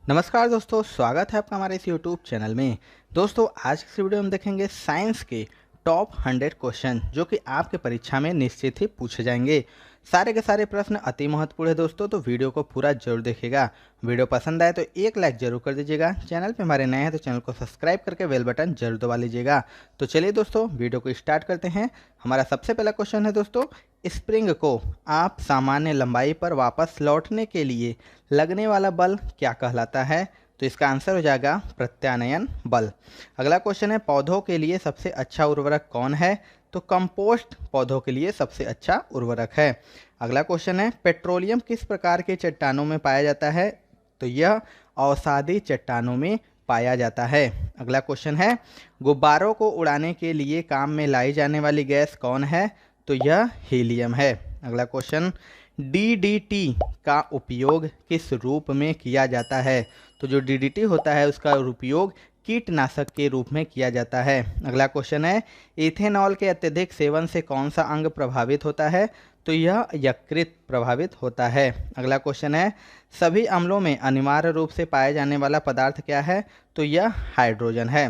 नमस्कार दोस्तों, स्वागत है आपका हमारे इस यूट्यूब चैनल में। दोस्तों, आज की इस वीडियो में हम देखेंगे साइंस के टॉप 100 क्वेश्चन जो कि आपके परीक्षा में निश्चित ही पूछे जाएंगे। सारे के सारे प्रश्न अति महत्वपूर्ण है दोस्तों, तो वीडियो को पूरा जरूर देखिएगा। वीडियो पसंद आए तो एक लाइक जरूर कर दीजिएगा। चैनल पे हमारे नए हैं तो चैनल को सब्सक्राइब करके बेल बटन जरूर दबा लीजिएगा। तो चलिए दोस्तों, वीडियो को स्टार्ट करते हैं। हमारा सबसे पहला क्वेश्चन है दोस्तों, स्प्रिंग को आप सामान्य लंबाई पर वापस लौटने के लिए लगने वाला बल क्या कहलाता है? तो इसका आंसर हो जाएगा प्रत्यानयन बल। अगला क्वेश्चन है, पौधों के लिए सबसे अच्छा उर्वरक कौन है? तो कंपोस्ट पौधों के लिए सबसे अच्छा उर्वरक है। अगला क्वेश्चन है, पेट्रोलियम किस प्रकार के चट्टानों में पाया जाता है? तो यह अवसादी चट्टानों में पाया जाता है। अगला क्वेश्चन है, गुब्बारों को उड़ाने के लिए काम में लाई जाने वाली गैस कौन है? तो यह हीलियम है। अगला क्वेश्चन, डीडीटी का उपयोग किस रूप में किया जाता है? तो जो डीडीटी होता है उसका उपयोग कीटनाशक के रूप में किया जाता है। अगला क्वेश्चन है, इथेनॉल के अत्यधिक सेवन से कौन सा अंग प्रभावित होता है? तो यह यकृत प्रभावित होता है। अगला क्वेश्चन है, सभी अम्लों में अनिवार्य रूप से पाया जाने वाला पदार्थ क्या है? तो यह हाइड्रोजन है।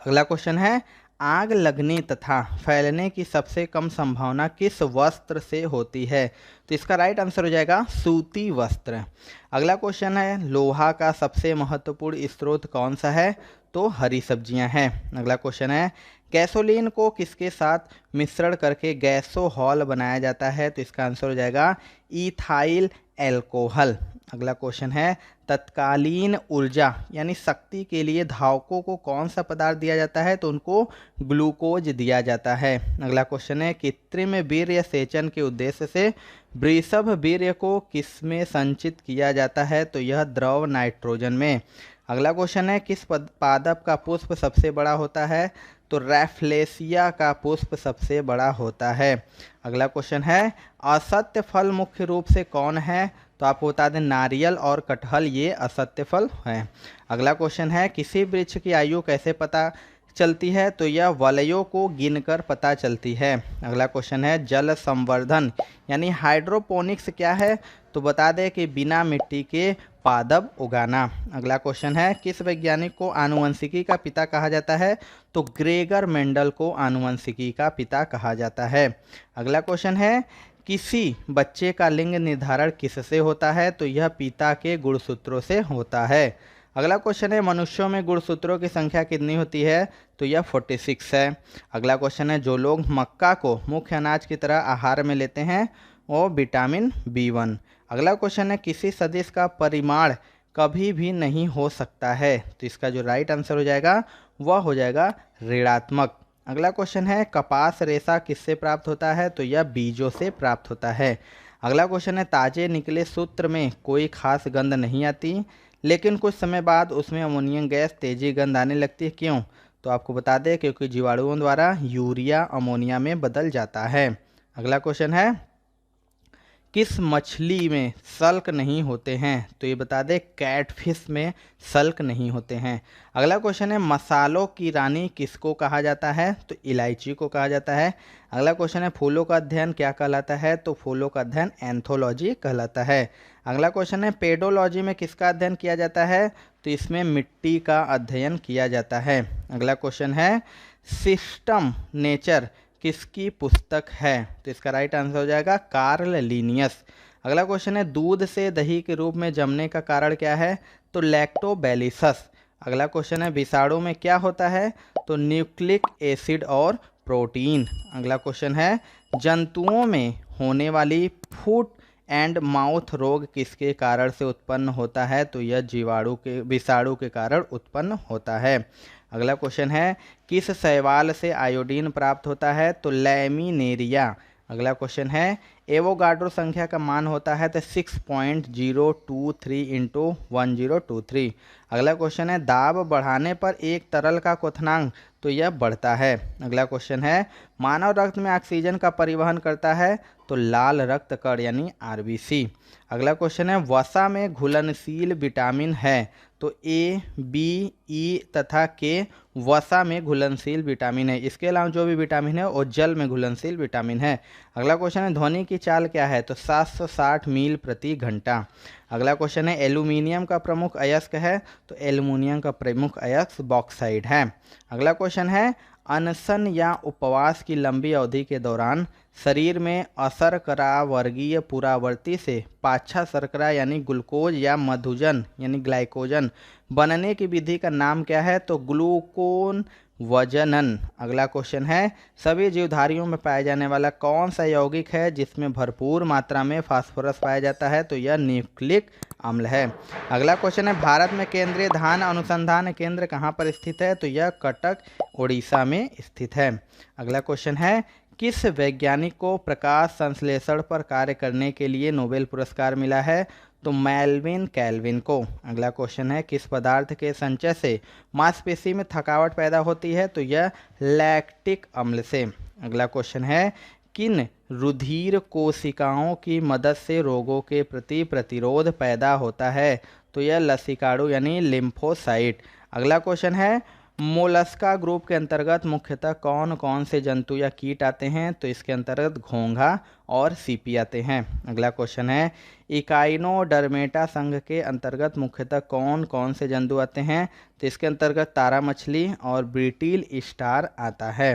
अगला क्वेश्चन है, आग लगने तथा फैलने की सबसे कम संभावना किस वस्त्र से होती है? तो इसका राइट आंसर हो जाएगा सूती वस्त्र। अगला क्वेश्चन है, लोहा का सबसे महत्वपूर्ण स्रोत कौन सा है? तो हरी सब्जियां हैं। अगला क्वेश्चन है, गैसोलीन को किसके साथ मिश्रण करके गैसोहॉल बनाया जाता है? तो इसका आंसर हो जाएगा इथाइल एल्कोहल। अगला क्वेश्चन है, तत्कालीन ऊर्जा यानी शक्ति के लिए धावकों को कौन सा पदार्थ दिया जाता है? तो उनको ग्लूकोज दिया जाता है। अगला क्वेश्चन है, कृत्रिम वीर्य सेचन के उद्देश्य से वृषभ वीर्य को किसमें संचित किया जाता है? तो यह द्रव नाइट्रोजन में। अगला क्वेश्चन है, किस पादप का पुष्प सबसे बड़ा होता है? तो रैफ्लेसिया का पुष्प सबसे बड़ा होता है। अगला क्वेश्चन है, असत्य फल मुख्य रूप से कौन है? तो आपको बता दें, नारियल और कटहल ये असत्य फल हैं। अगला क्वेश्चन है, किसी वृक्ष की आयु कैसे पता चलती है? तो यह वलयों को गिनकर पता चलती है। अगला क्वेश्चन है, जल संवर्धन यानी हाइड्रोपोनिक्स क्या है? तो बता दें कि बिना मिट्टी के पादप उगाना। अगला क्वेश्चन है, किस वैज्ञानिक को आनुवंशिकी का पिता कहा जाता है? तो ग्रेगर मेंडल को आनुवंशिकी का पिता कहा जाता है। अगला क्वेश्चन है, किसी बच्चे का लिंग निर्धारण किससे होता है? तो यह पिता के गुणसूत्रों से होता है। अगला क्वेश्चन है, मनुष्यों में गुणसूत्रों की संख्या कितनी होती है? तो यह 46 है। अगला क्वेश्चन है, जो लोग मक्का को मुख्य अनाज की तरह आहार में लेते हैं वो विटामिन B1। अगला क्वेश्चन है, किसी सदिश का परिमाण कभी भी नहीं हो सकता है? तो इसका जो राइट आंसर हो जाएगा वह हो जाएगा ऋणात्मक। अगला क्वेश्चन है, कपास रेशा किससे प्राप्त होता है? तो यह बीजों से प्राप्त होता है। अगला क्वेश्चन है, ताजे निकले सूत्र में कोई खास गंध नहीं आती, लेकिन कुछ समय बाद उसमें अमोनियम गैस तेजी गंध आने लगती है, क्यों? तो आपको बता दें, क्योंकि जीवाणुओं द्वारा यूरिया अमोनिया में बदल जाता है। अगला क्वेश्चन है, किस मछली में सल्क नहीं होते हैं? तो ये बता दें, कैटफिश में सल्क नहीं होते हैं। अगला क्वेश्चन है, मसालों की रानी किसको कहा जाता है? तो इलायची को कहा जाता है। अगला क्वेश्चन है, फूलों का अध्ययन क्या कहलाता है? तो फूलों का अध्ययन एंथोलॉजी कहलाता है। अगला क्वेश्चन है, पेडोलॉजी में किसका अध्ययन किया जाता है? तो इसमें मिट्टी का अध्ययन किया जाता है। अगला क्वेश्चन है, सिस्टम नेचर किसकी पुस्तक है? तो इसका राइट आंसर हो जाएगा कार्ल लिनियस। अगला क्वेश्चन है, दूध से दही के रूप में जमने का कारण क्या है? तो लैक्टोबैलिसस। अगला क्वेश्चन है, विषाणु में क्या होता है? तो न्यूक्लिक एसिड और प्रोटीन। अगला क्वेश्चन है, जंतुओं में होने वाली फुट एंड माउथ रोग किसके कारण से उत्पन्न होता है? तो यह विषाणु के कारण उत्पन्न होता है। अगला क्वेश्चन है, किस शैवाल से आयोडीन प्राप्त होता है? तो लैमिनेरिया। अगला क्वेश्चन है, एवोगाड्रो संख्या का मान होता है तो 6.023 इंटू 1023। अगला क्वेश्चन है, दाब बढ़ाने पर एक तरल का क्वथनांक तो यह बढ़ता है। अगला क्वेश्चन है, मानव रक्त में ऑक्सीजन का परिवहन करता है तो लाल रक्त कण यानी RBC। अगला क्वेश्चन है, वसा में घुलनशील विटामिन है? तो A, B, E तथा K वसा में घुलनशील विटामिन है। इसके अलावा जो भी विटामिन है वो जल में घुलनशील विटामिन है। अगला क्वेश्चन है, ध्वनि की चाल क्या है? तो 760 मील प्रति घंटा। अगला क्वेश्चन है एल्यूमिनियम का प्रमुख अयस्क है, तो एल्यूमिनियम का प्रमुख अयस्क बॉक्साइट है। अगला क्वेश्चन है अनशन या उपवास की लंबी अवधि के दौरान शरीर में अशर्करा वर्गीय पुरावर्ती से पाच्छा शर्करा यानी ग्लूकोज या मधुजन यानी ग्लाइकोजन बनने की विधि का नाम क्या है, तो ग्लूकोन वजनन। अगला क्वेश्चन है सभी जीवधारियों में पाया जाने वाला कौन सा यौगिक है जिसमें भरपूर मात्रा में फास्फोरस पाया जाता है, तो यह न्यूक्लिक अम्ल है। अगला क्वेश्चन है भारत में केंद्रीय धान अनुसंधान केंद्र कहाँ पर स्थित है, तो यह कटक उड़ीसा में स्थित है। अगला क्वेश्चन है किस वैज्ञानिक को प्रकाश संश्लेषण पर कार्य करने के लिए नोबेल पुरस्कार मिला है, तो मेल्विन कैल्विन को। अगला क्वेश्चन है किस पदार्थ के संचय से मांसपेशी में थकावट पैदा होती है, तो यह लैक्टिक अम्ल से। अगला क्वेश्चन है किन रुधिर कोशिकाओं की मदद से रोगों के प्रति प्रतिरोध पैदा होता है, तो यह लसीकाणु यानी लिम्फोसाइट। अगला क्वेश्चन है मोलस्का ग्रुप के अंतर्गत मुख्यतः कौन कौन से जंतु या कीट आते हैं, तो इसके अंतर्गत घोंघा और सीपी आते हैं। अगला क्वेश्चन है इकाइनोडर्मेटा संघ के अंतर्गत मुख्यतः कौन कौन से जंतु आते हैं, तो इसके अंतर्गत तारा मछली और ब्रिटिल स्टार आता है।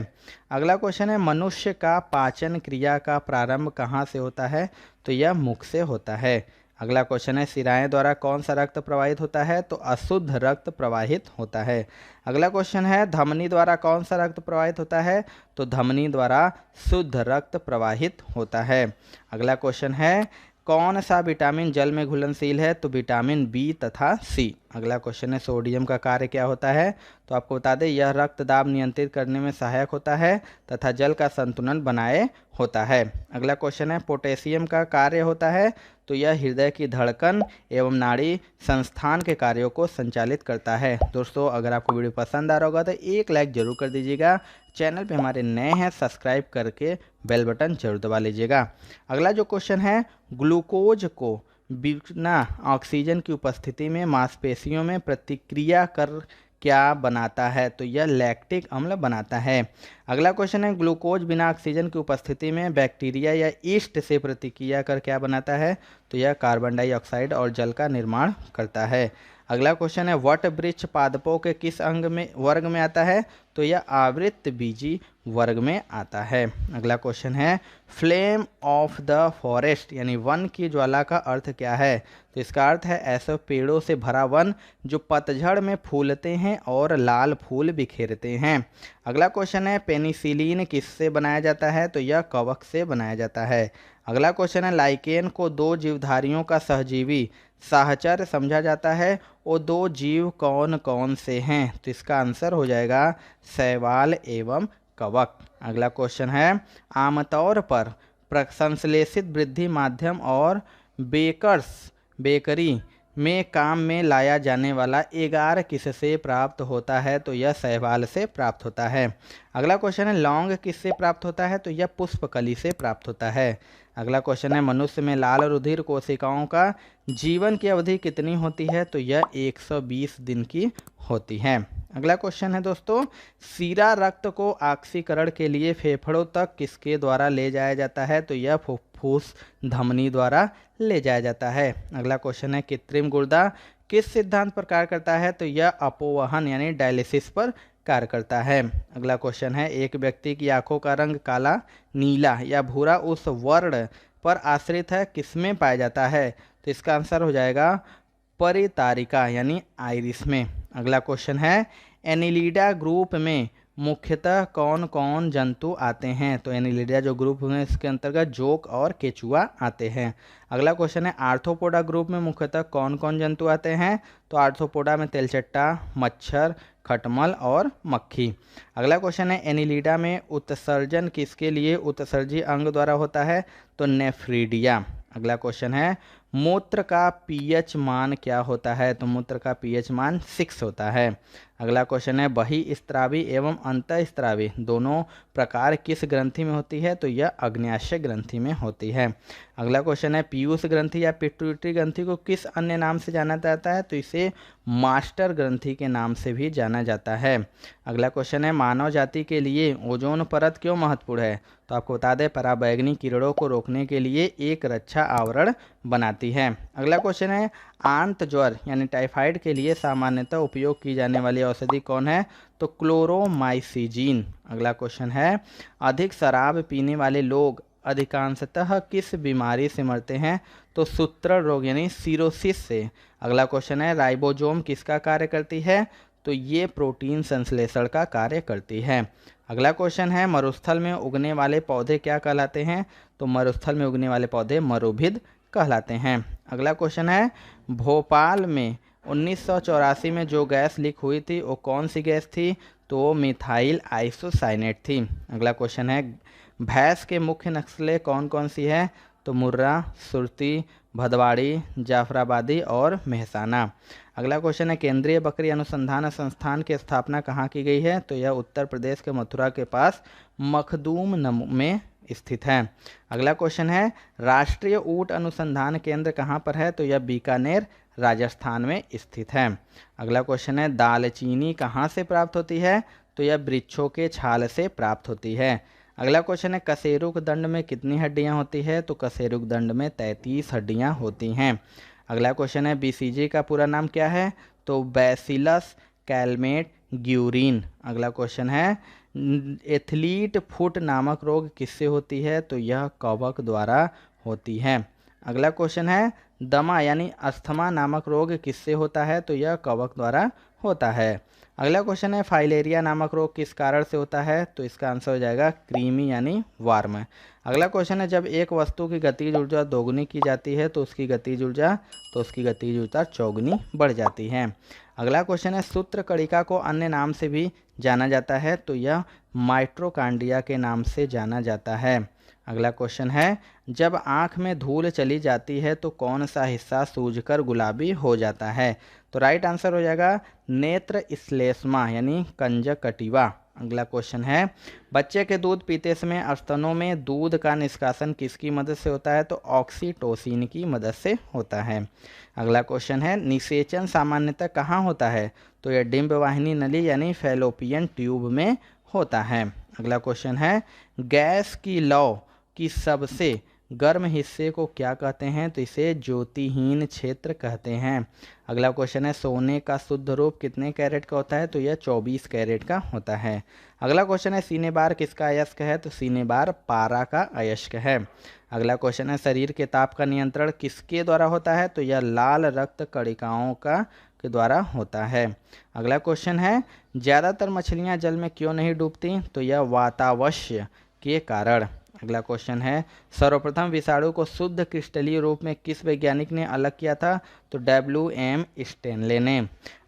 अगला क्वेश्चन है मनुष्य का पाचन क्रिया का प्रारंभ कहाँ से होता है, तो यह मुख से होता है। अगला क्वेश्चन है शिराएं द्वारा कौन सा रक्त प्रवाहित होता है, तो अशुद्ध रक्त प्रवाहित होता है। अगला क्वेश्चन है धमनी द्वारा कौन सा रक्त प्रवाहित होता है, तो धमनी द्वारा शुद्ध रक्त प्रवाहित होता है। अगला क्वेश्चन है कौन सा विटामिन जल में घुलनशील है, तो विटामिन बी तथा सी। अगला क्वेश्चन है सोडियम का कार्य क्या होता है, तो आपको बता दें यह रक्त दाब नियंत्रित करने में सहायक होता है तथा जल का संतुलन बनाए होता है। अगला क्वेश्चन है पोटेशियम का कार्य होता है, तो यह हृदय की धड़कन एवं नाड़ी संस्थान के कार्यों को संचालित करता है। दोस्तों अगर आपको वीडियो पसंद आ रहा होगा तो एक लाइक जरूर कर दीजिएगा। चैनल पे हमारे नए हैं सब्सक्राइब करके बेल बटन जरूर दबा लीजिएगा। अगला जो क्वेश्चन है ग्लूकोज को बिना ऑक्सीजन की उपस्थिति में मांसपेशियों में प्रतिक्रिया कर क्या बनाता है, तो यह लैक्टिक अम्ल बनाता है। अगला क्वेश्चन है ग्लूकोज बिना ऑक्सीजन की उपस्थिति में बैक्टीरिया या ईस्ट से प्रतिक्रिया कर क्या बनाता है, तो यह कार्बन डाइऑक्साइड और जल का निर्माण करता है। अगला क्वेश्चन है वट वृक्ष पादपों के किस अंग में वर्ग में आता है, तो यह आवृत बीजी वर्ग में आता है। अगला क्वेश्चन है फ्लेम ऑफ द फॉरेस्ट यानी वन की ज्वाला का अर्थ क्या है, तो इसका अर्थ है ऐसे पेड़ों से भरा वन जो पतझड़ में फूलते हैं और लाल फूल बिखेरते हैं। अगला क्वेश्चन है पेनिसिलिन किससे बनाया जाता है, तो यह कवक से बनाया जाता है। अगला क्वेश्चन है लाइकेन को दो जीवधारियों का सहजीवी साहचर समझा जाता है और दो जीव कौन कौन से हैं, तो इसका आंसर हो जाएगा शैवाल एवं कवक। अगला क्वेश्चन है आमतौर पर संश्लेषित वृद्धि माध्यम और बेकरी में काम में लाया जाने वाला एगार किससे प्राप्त होता है, तो यह शैवाल से प्राप्त होता है। अगला क्वेश्चन है लौंग किससे प्राप्त होता है, तो यह पुष्पकली से प्राप्त होता है। अगला क्वेश्चन है मनुष्य में लाल रुधिर कोशिकाओं का जीवन की अवधि कितनी होती है, तो यह 120 दिन की होती है। अगला क्वेश्चन है दोस्तों सीरा रक्त को ऑक्सीकरण के लिए फेफड़ों तक किसके द्वारा ले जाया जाता है, तो यह फुफ्फुस धमनी द्वारा ले जाया जाता है। अगला क्वेश्चन है कृत्रिम गुर्दा किस सिद्धांत पर कार्य करता है, तो यह अपोवहन यानी डायलिसिस पर कार्य करता है। अगला क्वेश्चन है एक व्यक्ति की आंखों का रंग काला, नीला या भूरा उस वर्ण पर आश्रित है किसमें पाया जाता है, तो इसका आंसर हो जाएगा परितारिका यानी आइरिस में। अगला क्वेश्चन है एनिलिडा ग्रुप में मुख्यतः कौन कौन जंतु आते हैं, तो एनिलिडा जो ग्रुप है इसके अंतर्गत जोक और केचुआ आते हैं। अगला क्वेश्चन है आर्थ्रोपोडा ग्रुप में मुख्यतः कौन कौन जंतु आते हैं, तो आर्थ्रोपोडा में तेलचट्टा, मच्छर, खटमल और मक्खी। अगला क्वेश्चन है एनिलिडा में उत्सर्जन किसके लिए उत्सर्जी अंग द्वारा होता है, तो नेफ्रीडिया। अगला क्वेश्चन है मूत्र का पीएच मान क्या होता है, तो मूत्र का पीएच मान 6 होता है। अगला क्वेश्चन है बहिस्रावी एवं अंतःस्रावी दोनों प्रकार किस ग्रंथि में होती है, तो यह अग्न्याशय ग्रंथि में होती है। अगला क्वेश्चन है पीयूष ग्रंथि या पिट्यूटरी ग्रंथि को किस अन्य नाम से जाना जाता है, तो इसे मास्टर ग्रंथि के नाम से भी जाना जाता है। अगला क्वेश्चन है मानव जाति के लिए ओजोन परत क्यों महत्वपूर्ण है, तो आपको बता दें पराबैंगनी किरणों को रोकने के लिए एक रक्षा आवरण बनाती है। अगला क्वेश्चन है आंत ज्वर यानी टाइफाइड के लिए सामान्यतः उपयोग की जाने वाली औषधि कौन है, तो क्लोरोमाइसिजिन। अगला क्वेश्चन है अधिक शराब पीने वाले लोग अधिकांशतः किस बीमारी से मरते हैं, तो सूत्रण रोग यानी सिरोसिस से। अगला क्वेश्चन है राइबोसोम किसका कार्य करती है, तो ये प्रोटीन संश्लेषण का कार्य करती है। अगला क्वेश्चन है मरुस्थल में उगने वाले पौधे क्या कहलाते हैं, तो मरुस्थल में उगने वाले पौधे मरुभिद कहलाते हैं। अगला क्वेश्चन है भोपाल में 1984 में जो गैस लीक हुई थी वो कौन सी गैस थी, तो वो मिथाइल आइसोसाइनेट थी। अगला क्वेश्चन है भैंस के मुख्य नस्लें कौन कौन सी है, तो मुर्रा, सुरती, भदवाड़ी, जाफराबादी और मेहसाना। अगला क्वेश्चन है केंद्रीय बकरी अनुसंधान संस्थान की स्थापना कहाँ की गई है, तो यह उत्तर प्रदेश के मथुरा के पास मखदूम में स्थित है। अगला क्वेश्चन है राष्ट्रीय ऊंट अनुसंधान केंद्र कहाँ पर है, तो यह बीकानेर राजस्थान में स्थित है। अगला क्वेश्चन है दालचीनी कहाँ से प्राप्त होती है, तो यह वृक्षों के छाल से प्राप्त होती है। अगला क्वेश्चन है कशेरुक दंड में कितनी हड्डियां होती है, तो कशेरुक दंड में 33 हड्डियां होती हैं। अगला क्वेश्चन है बीसीजी का पूरा नाम क्या है, तो बैसिलस कैलमेट ग्यूरिन। अगला क्वेश्चन है एथलीट फुट नामक रोग किससे होती है, तो यह कवक द्वारा होती है। अगला क्वेश्चन है दमा यानी अस्थमा नामक रोग किससे होता है, तो यह कवक द्वारा होता है। अगला क्वेश्चन है फाइलेरिया नामक रोग किस कारण से होता है, तो इसका आंसर हो जाएगा क्रीमी यानी वार्म। अगला क्वेश्चन है जब एक वस्तु की गतिज ऊर्जा दोगुनी की जाती है तो उसकी गतिज ऊर्जा चौगुनी बढ़ जाती है। अगला क्वेश्चन है सूत्रकणिका को अन्य नाम से भी जाना जाता है, तो यह माइट्रोकांड्रिया के नाम से जाना जाता है। अगला क्वेश्चन है जब आँख में धूल चली जाती है तो कौन सा हिस्सा सूजकर गुलाबी हो जाता है, तो राइट आंसर हो जाएगा नेत्र श्लेष्मा यानी कंजक्टिवा। अगला क्वेश्चन है बच्चे के दूध पीते समय स्तनों में दूध का निष्कासन किसकी मदद से होता है, तो ऑक्सीटोसिन की मदद से होता है। अगला क्वेश्चन है निषेचन सामान्यतः कहाँ होता है, तो यह डिंब वाहिनी नली यानी फैलोपियन ट्यूब में होता है। अगला क्वेश्चन है गैस की लौ की सबसे गर्म हिस्से को क्या कहते हैं, तो इसे ज्योतिहीन क्षेत्र कहते हैं। अगला क्वेश्चन है सोने का शुद्ध रूप कितने कैरेट का होता है, तो यह 24 कैरेट का होता है। अगला क्वेश्चन है सीने बार किसका अयस्क है, तो सीने बार पारा का अयस्क है। अगला क्वेश्चन है शरीर के ताप का नियंत्रण किसके द्वारा होता है, तो यह लाल रक्त कणिकाओं का के द्वारा होता है। अगला क्वेश्चन है ज़्यादातर मछलियां जल में क्यों नहीं डूबती, तो यह वातावश्य के कारण। अगला क्वेश्चन है सर्वप्रथम विषाणु को शुद्ध क्रिस्टलीय रूप में किस वैज्ञानिक ने अलग किया था, तो WM स्टेनले ने।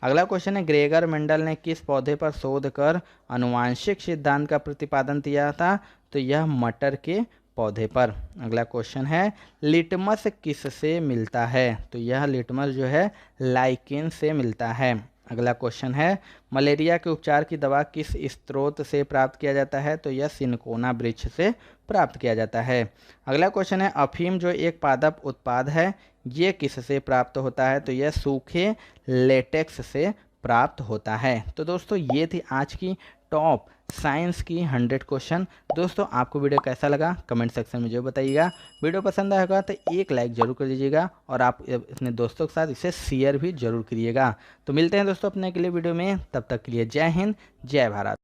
अगला क्वेश्चन है ग्रेगर मेंडल ने किस पौधे पर शोध कर आनुवांशिक सिद्धांत का प्रतिपादन किया था, तो यह मटर के पौधे पर। अगला क्वेश्चन है लिटमस किससे मिलता है, तो यह लिटमस जो है लाइकेन से मिलता है। अगला क्वेश्चन है मलेरिया के उपचार की दवा किस स्रोत से प्राप्त किया जाता है, तो यह सिनकोना वृक्ष से प्राप्त किया जाता है। अगला क्वेश्चन है अफीम जो एक पादप उत्पाद है ये किससे प्राप्त होता है, तो यह सूखे लेटेक्स से प्राप्त होता है। तो दोस्तों ये थी आज की टॉप साइंस की 100 क्वेश्चन। दोस्तों आपको वीडियो कैसा लगा कमेंट सेक्शन में जो बताइएगा। वीडियो पसंद आया होगा तो एक लाइक जरूर कर दीजिएगा और आप अपने दोस्तों के साथ इसे शेयर भी जरूर करिएगा। तो मिलते हैं दोस्तों अपने अगले वीडियो में, तब तक के लिए जय हिंद जय भारत।